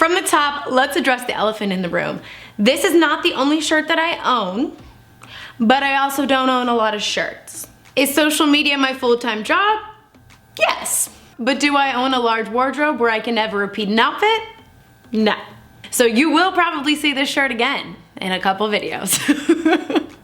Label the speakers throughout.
Speaker 1: From the top, let's address the elephant in the room. This is not the only shirt that I own, but I also don't own a lot of shirts. Is social media my full-time job? Yes. But do I own a large wardrobe where I can never repeat an outfit? No. So you will probably see this shirt again in a couple videos.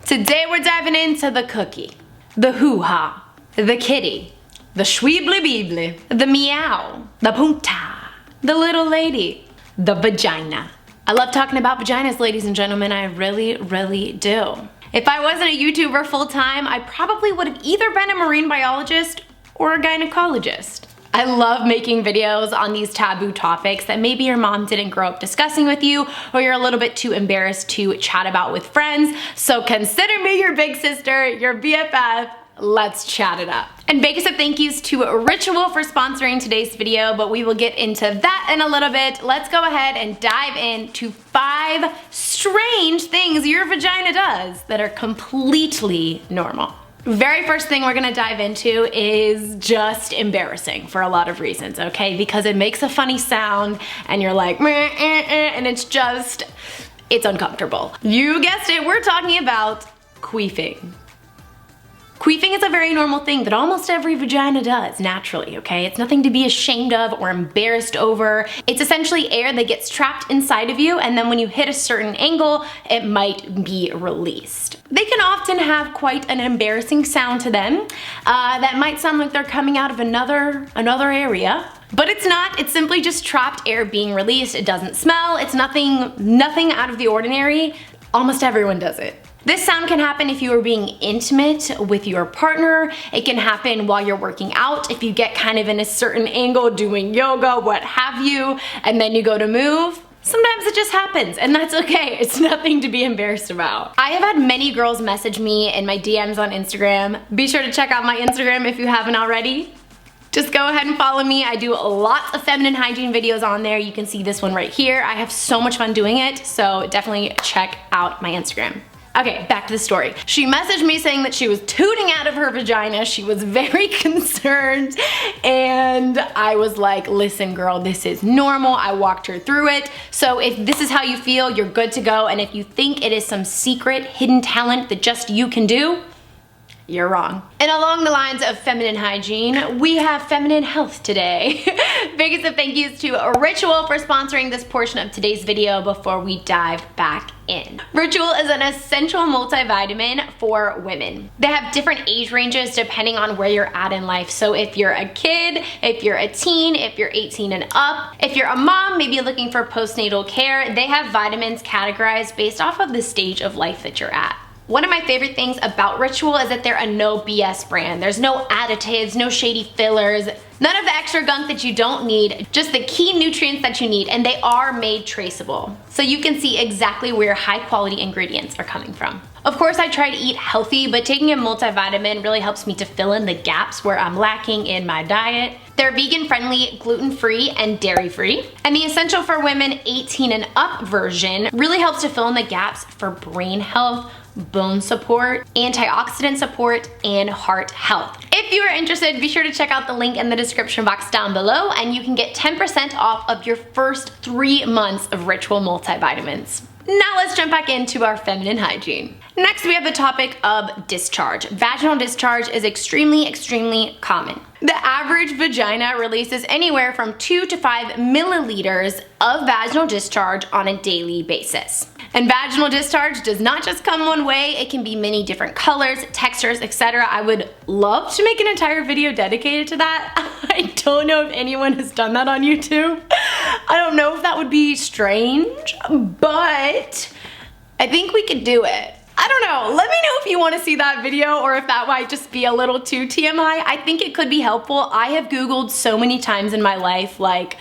Speaker 1: Today we're diving into the cookie, the hoo-ha, the kitty, the shweebly-beebly, the meow, the punta, the little lady, the vagina. I love talking about vaginas, ladies and gentlemen. I really, really do. If I wasn't a YouTuber full-time, I probably would have either been a marine biologist or a gynecologist. I love making videos on these taboo topics that maybe your mom didn't grow up discussing with you, or you're a little bit too embarrassed to chat about with friends. So consider me your big sister, your BFF. Let's chat it up. And big thank yous to Ritual for sponsoring today's video, but we will get into that in a little bit. Let's go ahead and dive into 5 strange things your vagina does that are completely normal. Very first thing we're gonna dive into is just embarrassing for a lot of reasons, okay? Because it makes a funny sound and you're like, meh, and it's uncomfortable. You guessed it, we're talking about queefing. Queefing is a very normal thing that almost every vagina does naturally, okay? It's nothing to be ashamed of or embarrassed over. It's essentially air that gets trapped inside of you, and then when you hit a certain angle, it might be released. They can often have quite an embarrassing sound to them that might sound like they're coming out of another area. But it's not, it's simply just trapped air being released. It doesn't smell, it's nothing out of the ordinary. Almost everyone does it. This sound can happen if you are being intimate with your partner. It can happen while you're working out, if you get kind of in a certain angle doing yoga, what have you, and then you go to move. Sometimes it just happens, and that's okay. It's nothing to be embarrassed about. I have had many girls message me in my DMs on Instagram. Be sure to check out my Instagram if you haven't already. Just go ahead and follow me. I do lots of feminine hygiene videos on there. You can see this one right here. I have so much fun doing it, so definitely check out my Instagram. Okay, back to the story. She messaged me saying that she was tooting out of her vagina. She was very concerned, and I was like, listen girl, this is normal. I walked her through it. So if this is how you feel, you're good to go. And if you think it is some secret hidden talent that just you can do, you're wrong. And along the lines of feminine hygiene, we have feminine health today. Biggest of thank yous to Ritual for sponsoring this portion of today's video before we dive back in. Ritual is an essential multivitamin for women. They have different age ranges depending on where you're at in life. So if you're a kid, if you're a teen, if you're 18 and up, if you're a mom, maybe looking for postnatal care, they have vitamins categorized based off of the stage of life that you're at. One of my favorite things about Ritual is that they're a no BS brand. There's no additives, no shady fillers, none of the extra gunk that you don't need, just the key nutrients that you need, and they are made traceable. So you can see exactly where high quality ingredients are coming from. Of course, I try to eat healthy, but taking a multivitamin really helps me to fill in the gaps where I'm lacking in my diet. They're vegan friendly, gluten-free, and dairy-free. And the Essential for Women 18 and Up version really helps to fill in the gaps for brain health, bone support, antioxidant support, and heart health. If you are interested, be sure to check out the link in the description box down below, and you can get 10% off of your first 3 months of Ritual multivitamins. Now let's jump back into our feminine hygiene. Next, we have the topic of discharge. Vaginal discharge is extremely common. The average vagina releases anywhere from 2 to 5 milliliters of vaginal discharge on a daily basis. And vaginal discharge does not just come one way, it can be many different colors, textures, etc. I would love to make an entire video dedicated to that. I don't know if anyone has done that on YouTube. I don't know if that would be strange, but I think we could do it. I don't know, let me know if you want to see that video or if that might just be a little too TMI. I think it could be helpful. I have Googled so many times in my life, like,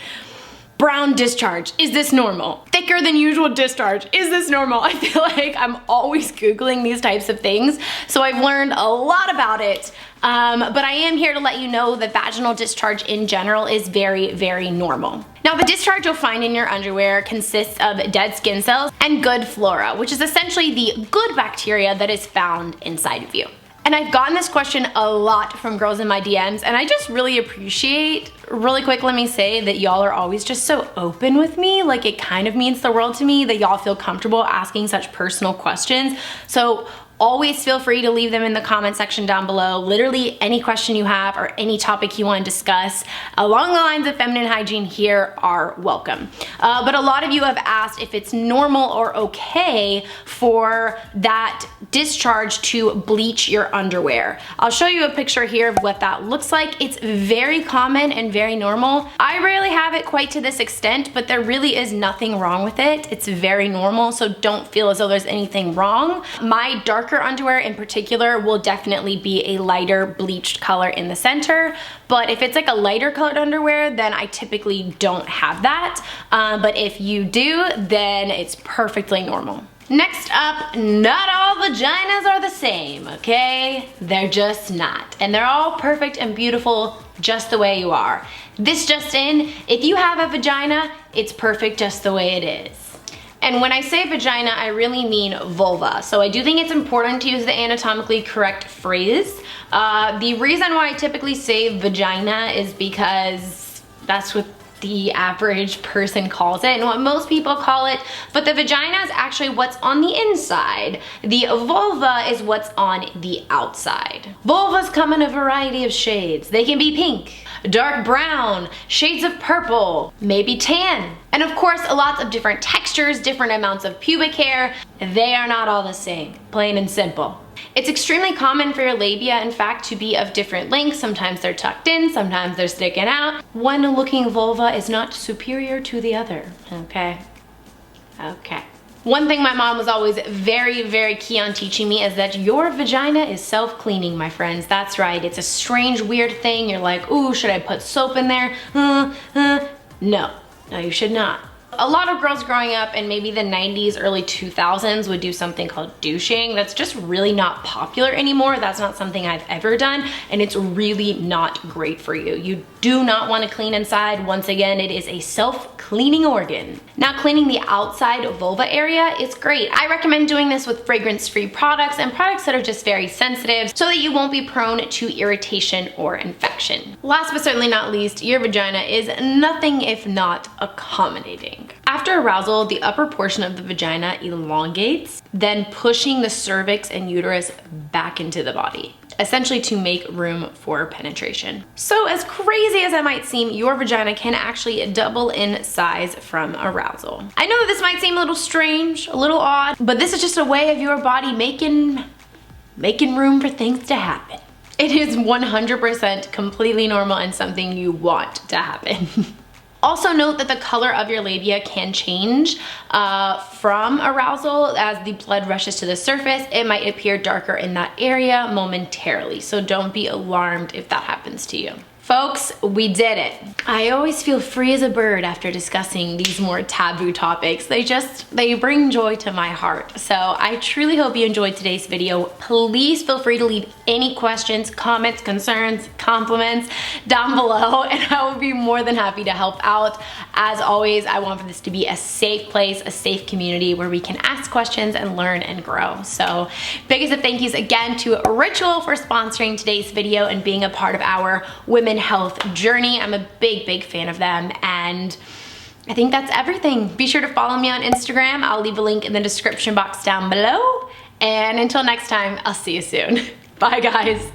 Speaker 1: brown discharge, is this normal? Thicker than usual discharge, is this normal? I feel like I'm always Googling these types of things, so I've learned a lot about it. But I am here to let you know that vaginal discharge in general is very normal. Now, the discharge you'll find in your underwear consists of dead skin cells and good flora, which is essentially the good bacteria that is found inside of you. And I've gotten this question a lot from girls in my DMs, and I just really appreciate really quick, let me say that y'all are always just so open with me. Like, it kind of means the world to me that y'all feel comfortable asking such personal questions. So always feel free to leave them in the comment section down below. Literally any question you have or any topic you want to discuss along the lines of feminine hygiene here are welcome. But a lot of you have asked if it's normal or okay for that discharge to bleach your underwear. I'll show you a picture here of what that looks like. It's very common and very normal. I rarely have it quite to this extent, but there really is nothing wrong with it. It's very normal, so don't feel as though there's anything wrong. My darker underwear in particular will definitely be a lighter bleached color in the center, but if it's like a lighter colored underwear, then I typically don't have that. But if you do, then it's perfectly normal. Next up, not all vaginas are the same, okay? They're just not. And they're all perfect and beautiful just the way you are. This just in, if you have a vagina, it's perfect just the way it is. And when I say vagina, I really mean vulva. So I do think it's important to use the anatomically correct phrase. The reason why I typically say vagina is because that's what the average person calls it and what most people call it, but the vagina is actually what's on the inside. The vulva is what's on the outside. Vulvas come in a variety of shades. They can be pink, dark brown, shades of purple, maybe tan, and of course lots of different textures, different amounts of pubic hair. They are not all the same, plain and simple. It's extremely common for your labia, in fact, to be of different lengths. Sometimes they're tucked in, sometimes they're sticking out. One looking vulva is not superior to the other, okay? Okay. One thing my mom was always very, very key on teaching me is that your vagina is self-cleaning, my friends. That's right. It's a strange, weird thing. You're like, ooh, should I put soap in there? No, you should not. A lot of girls growing up in maybe the 90s, early 2000s would do something called douching. That's just really not popular anymore. That's not something I've ever done, and it's really not great for you. You do not want to clean inside. Once again, it is a self-cleaning organ. Now, cleaning the outside vulva area is great. I recommend doing this with fragrance-free products and products that are just very sensitive so that you won't be prone to irritation or infection. Last but certainly not least, your vagina is nothing if not accommodating. After arousal, the upper portion of the vagina elongates, then pushing the cervix and uterus back into the body, essentially to make room for penetration. So as crazy as that might seem, your vagina can actually double in size from arousal. I know that this might seem a little strange, a little odd, but this is just a way of your body making room for things to happen. It is 100% completely normal and something you want to happen. Also note that the color of your labia can change from arousal. As the blood rushes to the surface, it might appear darker in that area momentarily. So don't be alarmed if that happens to you. Folks, we did it. I always feel free as a bird after discussing these more taboo topics. They bring joy to my heart. So I truly hope you enjoyed today's video. Please feel free to leave any questions, comments, concerns, compliments down below, and I will be more than happy to help out. As always, I want for this to be a safe place, a safe community where we can ask questions and learn and grow. So biggest of thank yous again to Ritual for sponsoring today's video and being a part of our women health journey. I'm a big fan of them, and I think that's everything. Be sure to follow me on Instagram. I'll leave a link in the description box down below, and until next time, I'll see you soon. Bye guys.